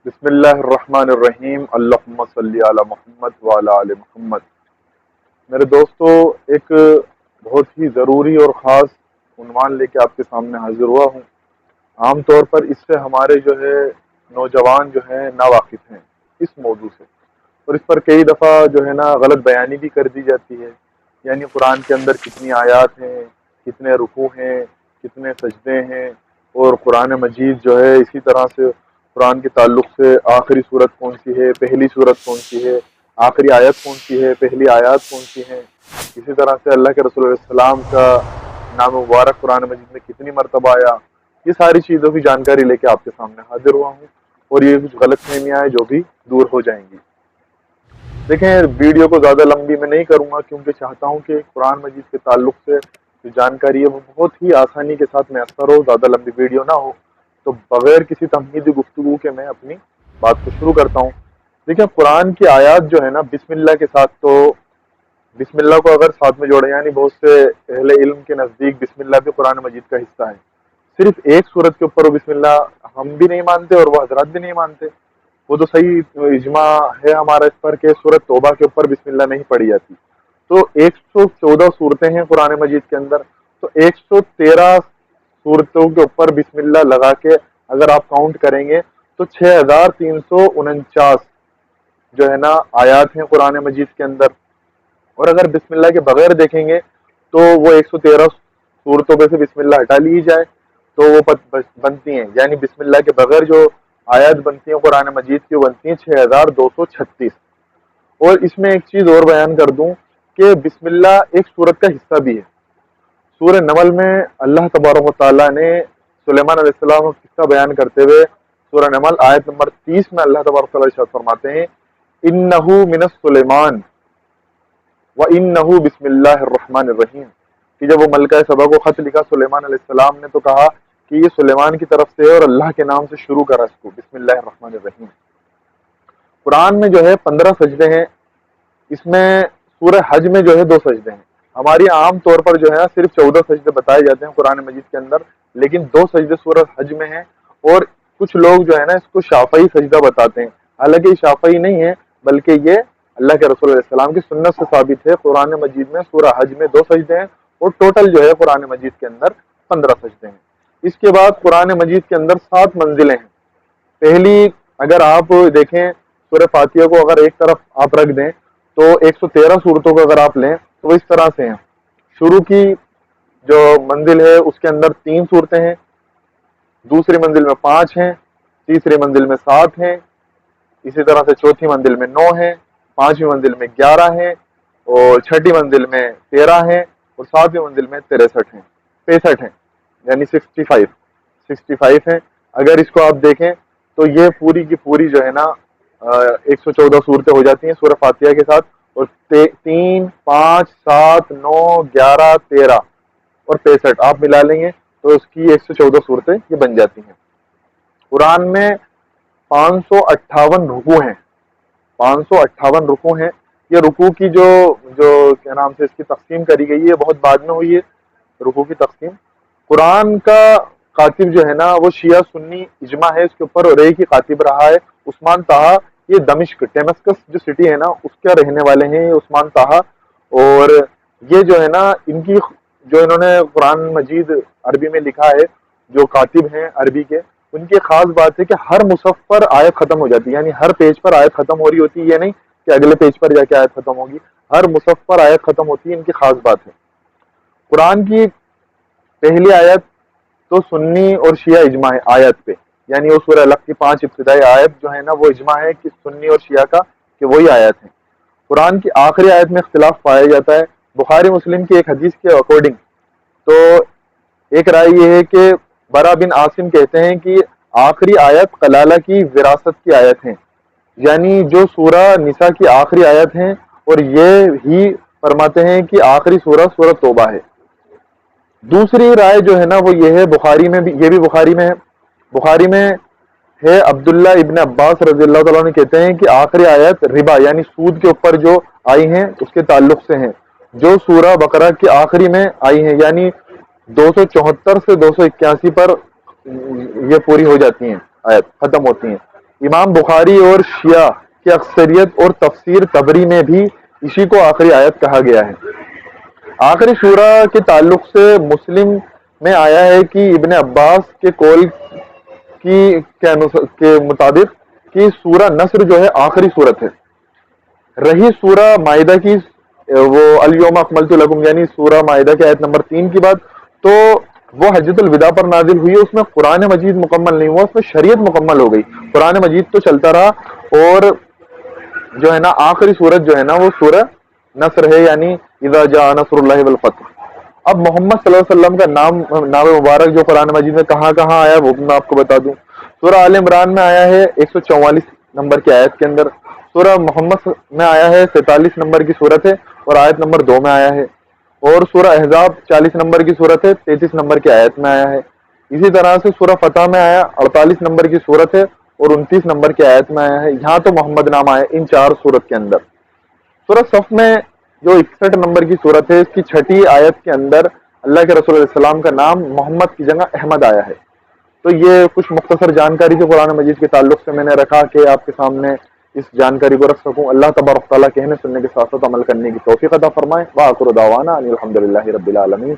بسم اللہ الرحمن الرحیم، اللہم صلی علی محمد وعلی آل محمد۔ میرے دوستو، ایک بہت ہی ضروری اور خاص عنوان لے کے آپ کے سامنے حاضر ہوا ہوں۔ عام طور پر اس سے ہمارے نوجوان نا واقف ہیں اس موضوع سے، اور اس پر کئی دفعہ غلط بیانی بھی کر دی جاتی ہے۔ یعنی قرآن کے اندر کتنی آیات ہیں، کتنے رکوع ہیں، کتنے سجدے ہیں، اور قرآن مجید اسی طرح سے قرآن کے تعلق سے آخری صورت کون سی ہے، پہلی صورت کون سی ہے، آخری آیت کون سی ہے، پہلی آیات کون سی ہیں۔ اسی طرح سے اللہ کے رسول علیہ السلام کا نام مبارک قرآن مجید میں کتنی مرتبہ آیا، یہ ساری چیزوں کی جانکاری لے کے آپ کے سامنے حاضر ہوا ہوں، اور یہ کچھ غلط فہمیاں ہیں جو بھی دور ہو جائیں گی۔ دیکھیں، ویڈیو کو زیادہ لمبی میں نہیں کروں گا، کیونکہ چاہتا ہوں کہ قرآن مجید کے تعلق سے جو جانکاری ہے وہ بہت ہی آسانی کے ساتھ میسر ہو، زیادہ لمبی ویڈیو نہ ہو۔ تو بغیر کسی تمہیدی گفتگو کے میں اپنی بات کو شروع کرتا ہوں۔ دیکھیں، قرآن کی آیات بسم اللہ کے ساتھ، تو بسم اللہ کو اگر ساتھ میں جوڑے، یعنی بہت سے اہل علم کے نزدیک بسم اللہ بھی قرآن مجید کا حصہ ہے۔ صرف ایک صورت کے اوپر وہ بسم اللہ ہم بھی نہیں مانتے اور وہ حضرات بھی نہیں مانتے۔ وہ تو صحیح اجماع ہے ہمارا اس پر کہ سورۃ توبہ کے اوپر بسم اللہ نہیں پڑھی جاتی۔ تو 114 صورتیں ہیں قرآن مجید کے اندر، تو 113 صورتوں کے اوپر بسم اللہ لگا کے اگر آپ کاؤنٹ کریں گے تو 6349 آیات ہیں قرآن مجید کے اندر۔ اور اگر بسم اللہ کے بغیر دیکھیں گے تو وہ 113 صورتوں میں سے بسم اللہ ہٹا لی جائے تو وہ بنتی ہیں، یعنی بسم اللہ کے بغیر جو آیات بنتی ہیں قرآن مجید کی بنتی ہیں 6236۔ اور اس میں ایک چیز اور بیان کر دوں کہ بسم اللہ ایک سورت کا حصہ بھی ہے۔ سورہ نمل میں اللہ تبارک و تعالیٰ نے سلیمان علیہ السلام کا قصہ بیان کرتے ہوئے سورہ نمل آیت نمبر 30 میں اللہ تبارک و تعالیٰ ارشاد فرماتے ہیں، انہ من سلیمان وانہ بسم اللہ الرحمن الرحیم، کہ جب وہ ملکہ سبا کو خط لکھا سلیمان علیہ السلام نے تو کہا کہ یہ سلیمان کی طرف سے ہے اور اللہ کے نام سے شروع کرا اس کو، بسم اللہ الرحمن الرحیم۔ قرآن میں 15 سجدے ہیں، اس میں سورہ حج میں 2 سجدے ہیں۔ ہماری عام طور پر صرف 14 سجدے بتائے جاتے ہیں قرآن مجید کے اندر، لیکن 2 سجدے سورہ حج میں ہیں، اور کچھ لوگ اس کو شافعی سجدہ بتاتے ہیں۔ حالانکہ یہ شافعی نہیں ہے، بلکہ یہ اللہ کے رسول علیہ السلام کی سنت سے ثابت ہے۔ قرآن مجید میں سورہ حج میں 2 سجدے ہیں، اور ٹوٹل قرآن مجید کے اندر 15 سجدے ہیں۔ اس کے بعد قرآن مجید کے اندر 7 منزلیں ہیں۔ پہلی اگر آپ دیکھیں سورہ فاتحہ کو اگر ایک طرف آپ رکھ دیں تو 113 صورتوں کو اگر آپ لیں تو وہ اس طرح سے ہیں۔ شروع کی جو منزل ہے اس کے اندر 3 صورتیں ہیں، دوسری منزل میں 5 ہیں، تیسری منزل میں 7 ہیں، اسی طرح سے چوتھی منزل میں 9 ہیں، 5ویں منزل میں 11 ہیں، اور 6ٹھی منزل میں 13 ہیں، اور 7ویں منزل میں 65 ہیں، یعنی 65 ہیں۔ اگر اس کو آپ دیکھیں تو یہ پوری کی پوری 114 صورتیں ہو جاتی ہیں سورہ فاتحہ کے ساتھ، اور 3 5 7 9 11 13 اور 65 آپ ملا لیں گے تو اس کی 114 صورتیں یہ بن جاتی ہیں۔ قرآن میں 558 رکوع ہیں، 558 رکوع ہیں۔ یہ رکوع کی جو کیا نام سے اس کی تقسیم کری گئی ہے بہت بعد میں ہوئی ہے رکوع کی تقسیم۔ قرآن کا کاتب وہ شیعہ سنی اجماع ہے اس کے اوپر، اور ایک ہی کاتب رہا ہے، عثمان طہا۔ یہ دمشق ڈیمسکس جو سٹی ہے اس کے رہنے والے ہیں عثمان طہا، اور یہ ان کی انہوں نے قرآن مجید عربی میں لکھا ہے، جو کاتب ہیں عربی کے، ان کی خاص بات ہے کہ ہر مصحف پر آیت ختم ہو جاتی ہے، یعنی ہر پیج پر آیت ختم ہو رہی ہوتی ہے، یہ نہیں کہ اگلے پیج پر جا کے آیت ختم ہوگی، ہر مصحف پر آیت ختم ہوتی ہے، ان کی خاص بات ہے۔ قرآن کی پہلی آیت تو سنی اور شیعہ اجماع ہے آیت پہ، یعنی وہ سورہ الگ کی 5 ابتدائی آیت وہ اجماع ہے کہ سنی اور شیعہ کا کہ وہی آیت ہیں۔ قرآن کی آخری آیت میں اختلاف پایا جاتا ہے، بخاری مسلم کی ایک حدیث کے اکارڈنگ تو ایک رائے یہ ہے کہ برا بن عاصم کہتے ہیں کہ آخری آیت قلالہ کی وراثت کی آیت ہیں، یعنی جو سورہ نساء کی آخری آیت ہیں، اور یہ ہی فرماتے ہیں کہ آخری سورہ توبہ ہے۔ دوسری رائے وہ یہ ہے، بخاری میں بھی، یہ بھی بخاری میں ہے، بخاری میں ہے عبداللہ ابن عباس رضی اللہ تعالیٰ عنہ کہتے ہیں کہ آخری آیت ربا یعنی سود کے اوپر جو آئی ہیں اس کے تعلق سے ہیں، جو سورہ بقرہ کی آخری میں آئی ہیں، یعنی 274 سے 281 پر یہ پوری ہو جاتی ہیں، آیت ختم ہوتی ہیں۔ امام بخاری اور شیعہ کی اکثریت اور تفسیر طبری میں بھی اسی کو آخری آیت کہا گیا ہے۔ آخری سورہ کے تعلق سے مسلم میں آیا ہے کہ ابن عباس کے قول کے مطابق کہ سورہ نصر جو ہے آخری صورت ہے۔ رہی سورہ مائدہ کی وہ الیوم اکملت لکم یعنی سورہ مائدہ کی آیت نمبر 3 کی بات، تو وہ حجۃ الوداع پر نازل ہوئی ہے، اس میں قرآن مجید مکمل نہیں ہوا، اس میں شریعت مکمل ہو گئی، قرآن مجید تو چلتا رہا، اور جو ہے نا آخری سورت جو ہے نا وہ سورہ نصر ہے، یعنی اذا جاء نصر اللہ والفتح۔ اب محمد صلی اللہ علیہ وسلم کا نام مبارک جو قرآن مجید میں کہاں کہاں آیا وہ بھی میں آپ کو بتا دوں۔ سورہ آل عمران میں آیا ہے 144 نمبر کی آیت کے اندر، سورہ محمد میں آیا ہے 47 نمبر کی صورت ہے اور آیت نمبر 2 میں آیا ہے، اور سورہ احزاب 40 نمبر کی صورت ہے 33 نمبر کی آیت میں آیا ہے۔ اسی طرح سے سورہ فتح میں آیا 48 نمبر کی صورت ہے اور 29 نمبر کی آیت میں آیا ہے، یہاں تو محمد نام آیا ان 4 صورت کے اندر۔ سورہ صف میں جو 61 نمبر کی صورت ہے، اس کی 6ٹھی آیت کے اندر اللہ کے رسول علیہ السلام کا نام محمد کی جگہ احمد آیا ہے۔ تو یہ کچھ مختصر جانکاری جو قرآن مجید کے تعلق سے میں نے رکھا کہ آپ کے سامنے اس جانکاری کو رکھ سکوں۔ اللہ تبارک تعالیٰ کہنے سننے کے ساتھ ساتھ عمل کرنے کی توفیق عطا فرمائے۔ وآخر دعوانا ان الحمد للہ رب العالمین۔